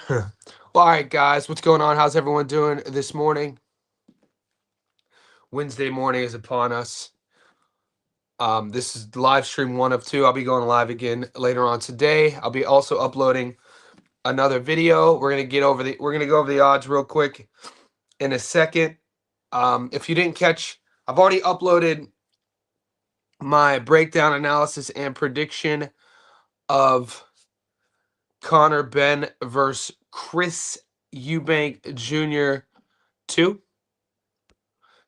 Well, all right, guys, what's going on? How's everyone doing this morning? Wednesday morning is upon us. This is live stream one of two. I'll be going live again later on today. I'll be also uploading another video. We're gonna go over the odds real quick in a second. If you didn't catch, I've already uploaded my breakdown analysis and prediction of Connor Benn versus Chris Eubank Jr. 2.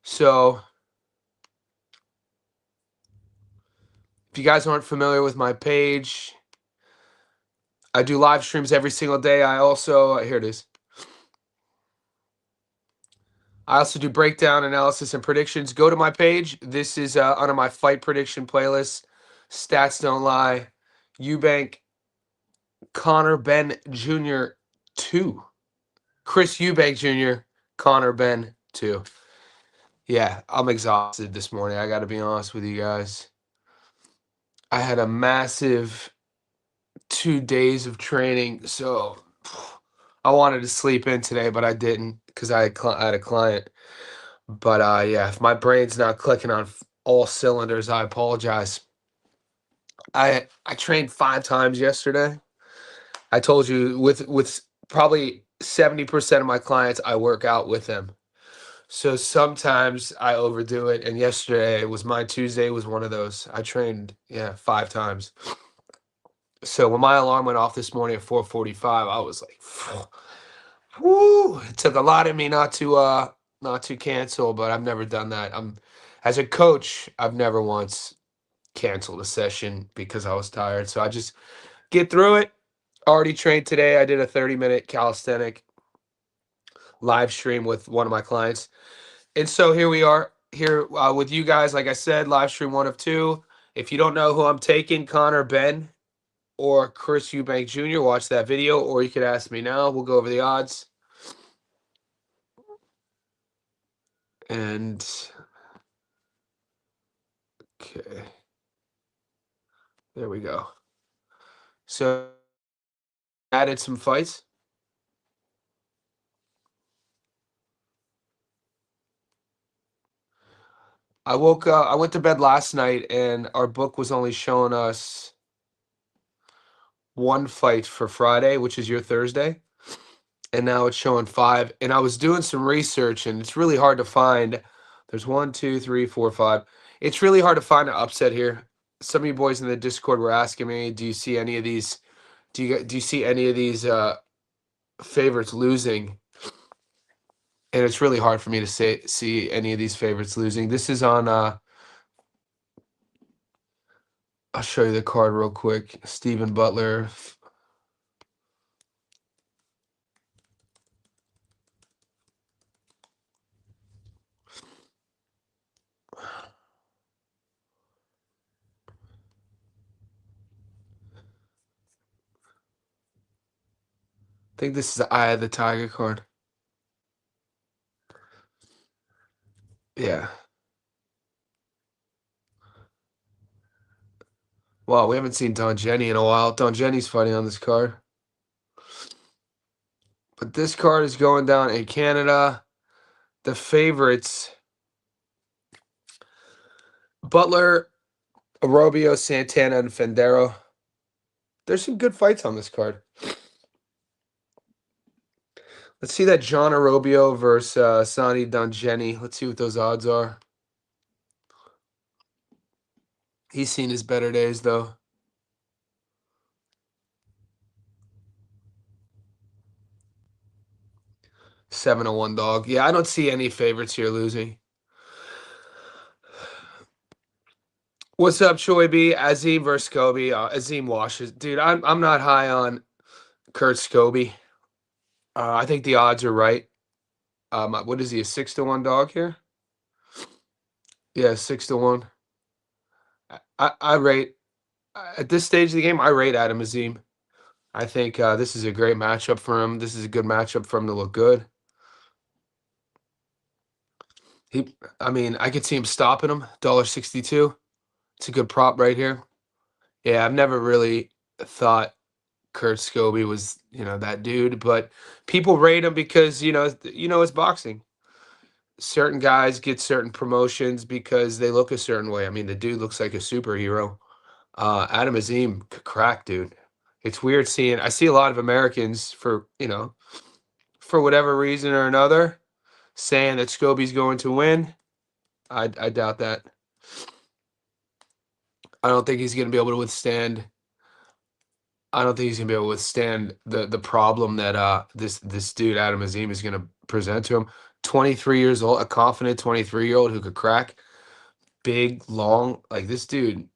So if you guys aren't familiar with my page, I do live streams every single day. I also, here it is. I also do breakdown analysis and predictions. Go to my page. This is under my fight prediction playlist. Stats don't lie. Eubank, Connor Benn Jr. 2. Chris Eubank Jr., Connor Benn 2. Yeah, I'm exhausted this morning. I got to be honest with you guys. I had a massive 2 days of training, so I wanted to sleep in today, but I didn't because I had a client. But yeah, if my brain's not clicking on all cylinders, I apologize. I trained 5 times yesterday. I told you with probably 70% of my clients, I work out with them. So sometimes I overdo it, and yesterday was my Tuesday was one of those. I trained 5 times. So when my alarm went off this morning at 4:45, I was like, whoo, it took a lot of me not to cancel, but I've never done that. As a coach, I've never once canceled a session because I was tired. So I just get through it. Already trained today. I did a 30-minute calisthenic live stream with one of my clients. And so here we are here with you guys. Like I said, live stream one of two. If you don't know who I'm taking, Connor Benn or Chris Eubank Jr., watch that video, or you could ask me now. We'll go over the odds. And okay, there we go. So added some fights. I woke up. I went to bed last night, and our book was only showing us one fight for Friday, which is your Thursday, and now it's showing 5. And I was doing some research, and it's really hard to find. There's 1, 2, 3, 4, 5. It's really hard to find an upset here. Some of you boys in the Discord were asking me, "Do you see any of these? Do you see any of these favorites losing?" And it's really hard for me to see any of these favorites losing. This is on. I'll show you the card real quick. Stephen Butler. I think this is the Eye of the Tiger card. Yeah. Wow, we haven't seen Don Jenny in a while. Don Jenny's fighting on this card. But this card is going down in Canada. The favorites: Butler, Arobio, Santana, and Fendero. There's some good fights on this card. Let's see that John Arobio versus Sonny Don Jenny. Let's see what those odds are. He's seen his better days, though. 7-1 dog. Yeah, I don't see any favorites here losing. What's up, Choi B? Azim versus Kobe. Azim washes. Dude, I'm not high on Kurt Scobie. I think the odds are right. What is he, a 6-1 dog here? Yeah, 6-1. I rate at this stage of the game. I rate Adam Azim. I think this is a great matchup for him. This is a good matchup for him to look good. I could see him stopping him. $1.62. It's a good prop right here. Yeah, I've never really thought Kurt Scobie was, that dude. But people rate him because, it's boxing. Certain guys get certain promotions because they look a certain way. I mean, the dude looks like a superhero. Adam Azim could crack, dude. It's weird seeing. I see a lot of Americans for whatever reason or another, saying that Scobie's going to win. I doubt that. I don't think he's going to be able to withstand. I don't think he's going to be able to withstand the problem that this dude Adam Azim is going to present to him. 23 years old, a confident 23-year-old who could crack, big, long, like this dude.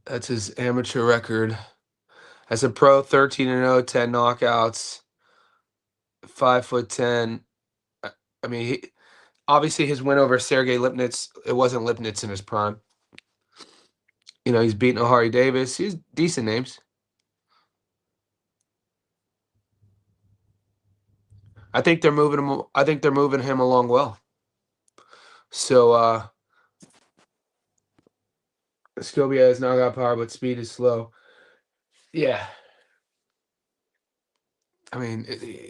That's his amateur record. As a pro, 13-0, 10 knockouts, 5'10". I mean, obviously his win over Sergey Lipnitz, it wasn't Lipnitz in his prime. He's beaten O'Hari Davis. He's decent names. I think they're moving him. I think they're moving him along well. So Scobie has knockout power, but speed is slow. Yeah. I mean,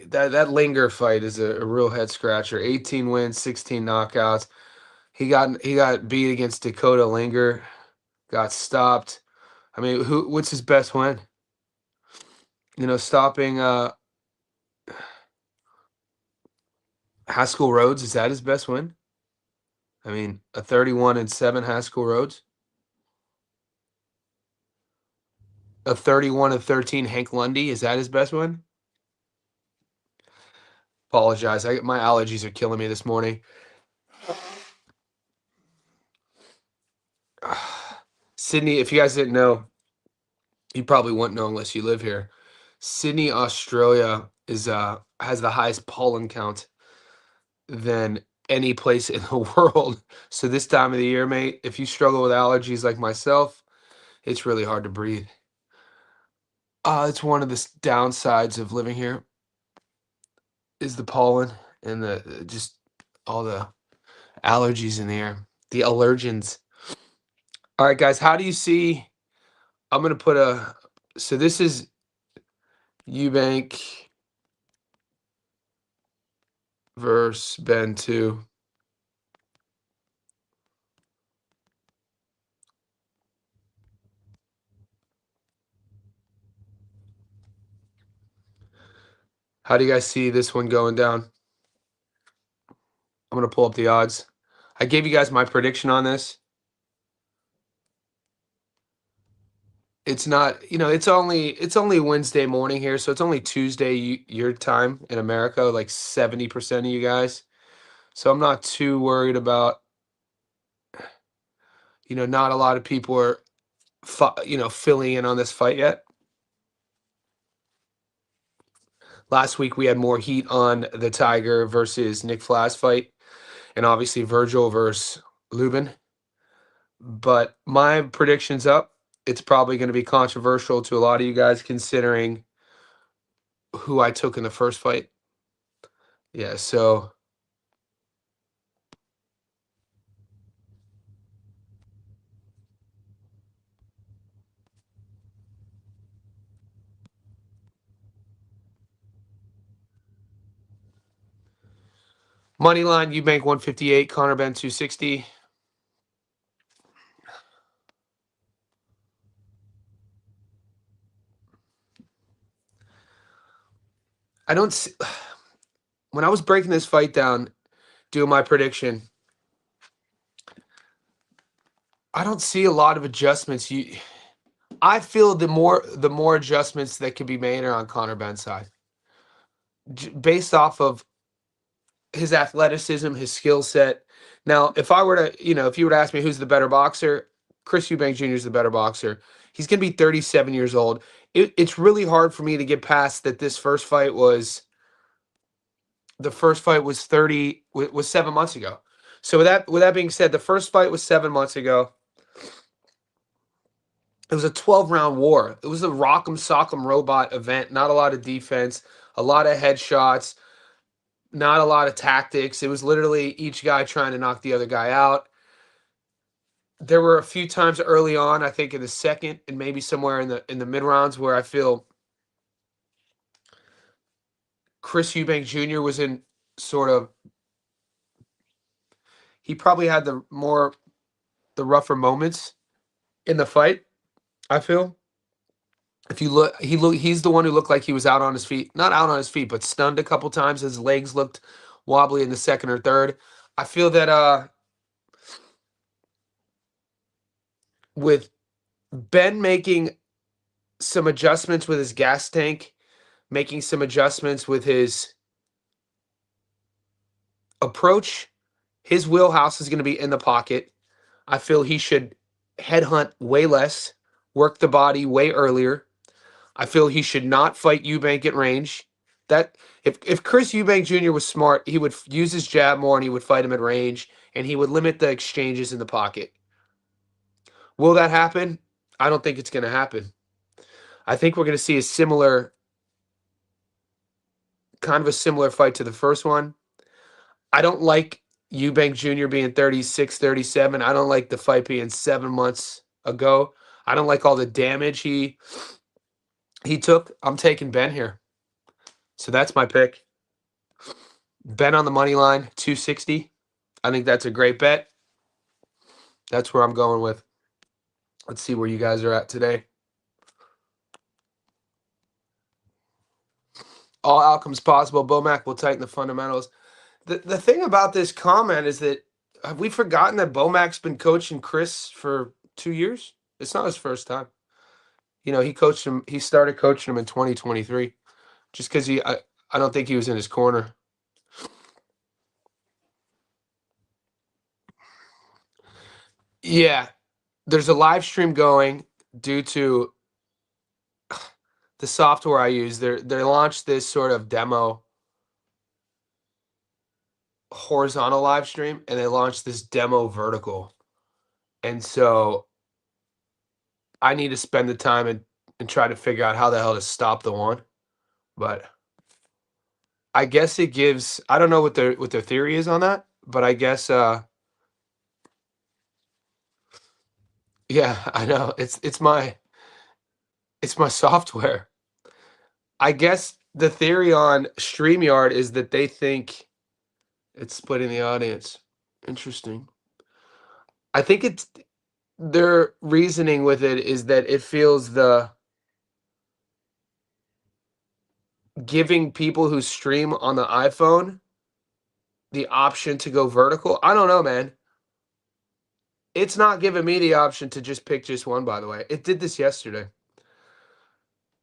that Linger fight is a real head scratcher. 18 wins, 16 knockouts. He got beat against Dakota Linger, got stopped. I mean, what's his best win? Stopping Haskell Rhodes, is that his best win? I mean, a 31-7 Haskell Rhodes. A 31-13 Hank Lundy, is that his best win? Apologize. My allergies are killing me this morning. Sydney, if you guys didn't know, you probably wouldn't know unless you live here. Sydney, Australia has the highest pollen count than any place in the world. So this time of the year, mate, if you struggle with allergies like myself, it's really hard to breathe. It's one of the downsides of living here is the pollen and the just all the allergies in the air, the allergens. All right, guys, how do you see? I'm gonna put so this is Eubank versus Benn 2. How do you guys see this one going down? I'm gonna pull up the odds. I gave you guys my prediction on this. It's not, it's only Wednesday morning here, so it's only Tuesday your time in America, like 70% of you guys. So I'm not too worried about, not a lot of people are, filling in on this fight yet. Last week we had more heat on the Tiger versus Nick Flass fight, and obviously Virgil versus Lubin. But my prediction's up. It's probably going to be controversial to a lot of you guys considering who I took in the first fight. Yeah, so money line, Eubank 158, Connor Benn 260. I don't see, when I was breaking this fight down, doing my prediction, I don't see a lot of adjustments. I feel the more adjustments that can be made are on Connor Benn's side, based off of his athleticism, his skill set. Now, if I were to, if you were to ask me who's the better boxer, Chris Eubank Jr. is the better boxer. He's going to be 37 years old. It's really hard for me to get past that. The first fight was 7 months ago. So with that being said, the first fight was 7 months ago. It was a 12-round war. It was a rock'em sock'em robot event. Not a lot of defense, a lot of headshots, not a lot of tactics. It was literally each guy trying to knock the other guy out. there were a few times early on, I think in the second and maybe somewhere in the mid rounds where I feel Chris Eubank Jr. was in sort of he probably had the rougher moments in the fight. I feel if you look, he's the one who looked like he was out on his feet, not out on his feet, but stunned a couple times. His legs looked wobbly in the second or third. I feel that with Ben making some adjustments with his gas tank, making some adjustments with his approach, his wheelhouse is going to be in the pocket. I feel he should headhunt way less, work the body way earlier. I feel he should not fight Eubank at range. That if Chris Eubank Jr. was smart, he would use his jab more and he would fight him at range and he would limit the exchanges in the pocket. Will that happen? I don't think it's going to happen. I think we're going to see kind of a similar fight to the first one. I don't like Eubank Jr. being 36, 37. I don't like the fight being 7 months ago. I don't like all the damage he took. I'm taking Ben here. So that's my pick. Ben on the money line, 260. I think that's a great bet. That's where I'm going with. Let's see where you guys are at today. All outcomes possible. Bomac will tighten the fundamentals. The thing about this comment is that have we forgotten that Bomac's been coaching Chris for 2 years? It's not his first time. He coached him. He started coaching him in 2023, just because I don't think he was in his corner. Yeah, there's a live stream going due to the software I use. They launched this sort of demo horizontal live stream, and they launched this demo vertical, and so I need to spend the time and try to figure out how the hell to stop the one. But I guess it gives. I don't know what their theory is on that, but I guess yeah, I know it's my software. I guess the theory on StreamYard is that they think it's splitting the audience. Interesting. I think it's their reasoning with it is that it feels the giving people who stream on the iPhone the option to go vertical. I don't know, man. It's not giving me the option to just pick just one, by the way. It did this yesterday.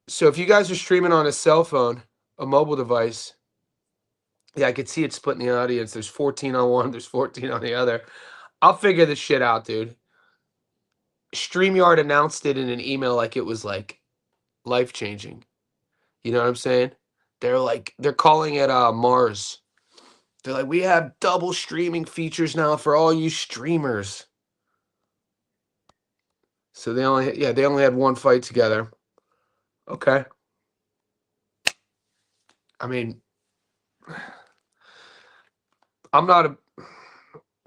So if you guys are streaming on a cell phone, a mobile device, yeah, I could see it splitting the audience. There's 14 on one, there's 14 on the other. I'll figure this shit out, dude. StreamYard announced it in an email like it was like life-changing. You know what I'm saying? They're calling it Mars. They're like, we have double streaming features now for all you streamers. So they only had one fight together. Okay. I mean, I'm not a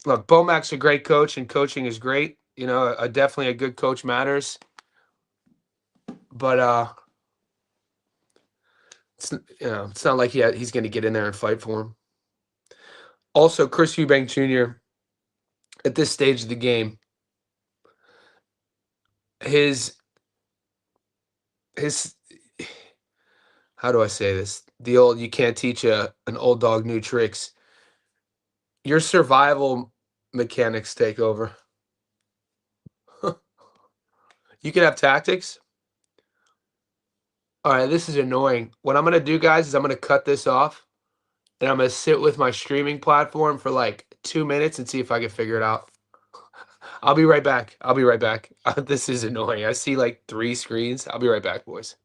look. Bomac's a great coach, and coaching is great. Definitely a good coach matters. But it's not like he's going to get in there and fight for him. Also, Chris Eubank Jr. at this stage of the game, his how do I say this? The old you can't teach an old dog new tricks. Your survival mechanics take over. You can have tactics. All right, this is annoying. What I'm gonna do, guys, is I'm gonna cut this off, and I'm gonna sit with my streaming platform for like 2 minutes and see if I can figure it out. I'll be right back. This is annoying. I see like 3 screens. I'll be right back, boys.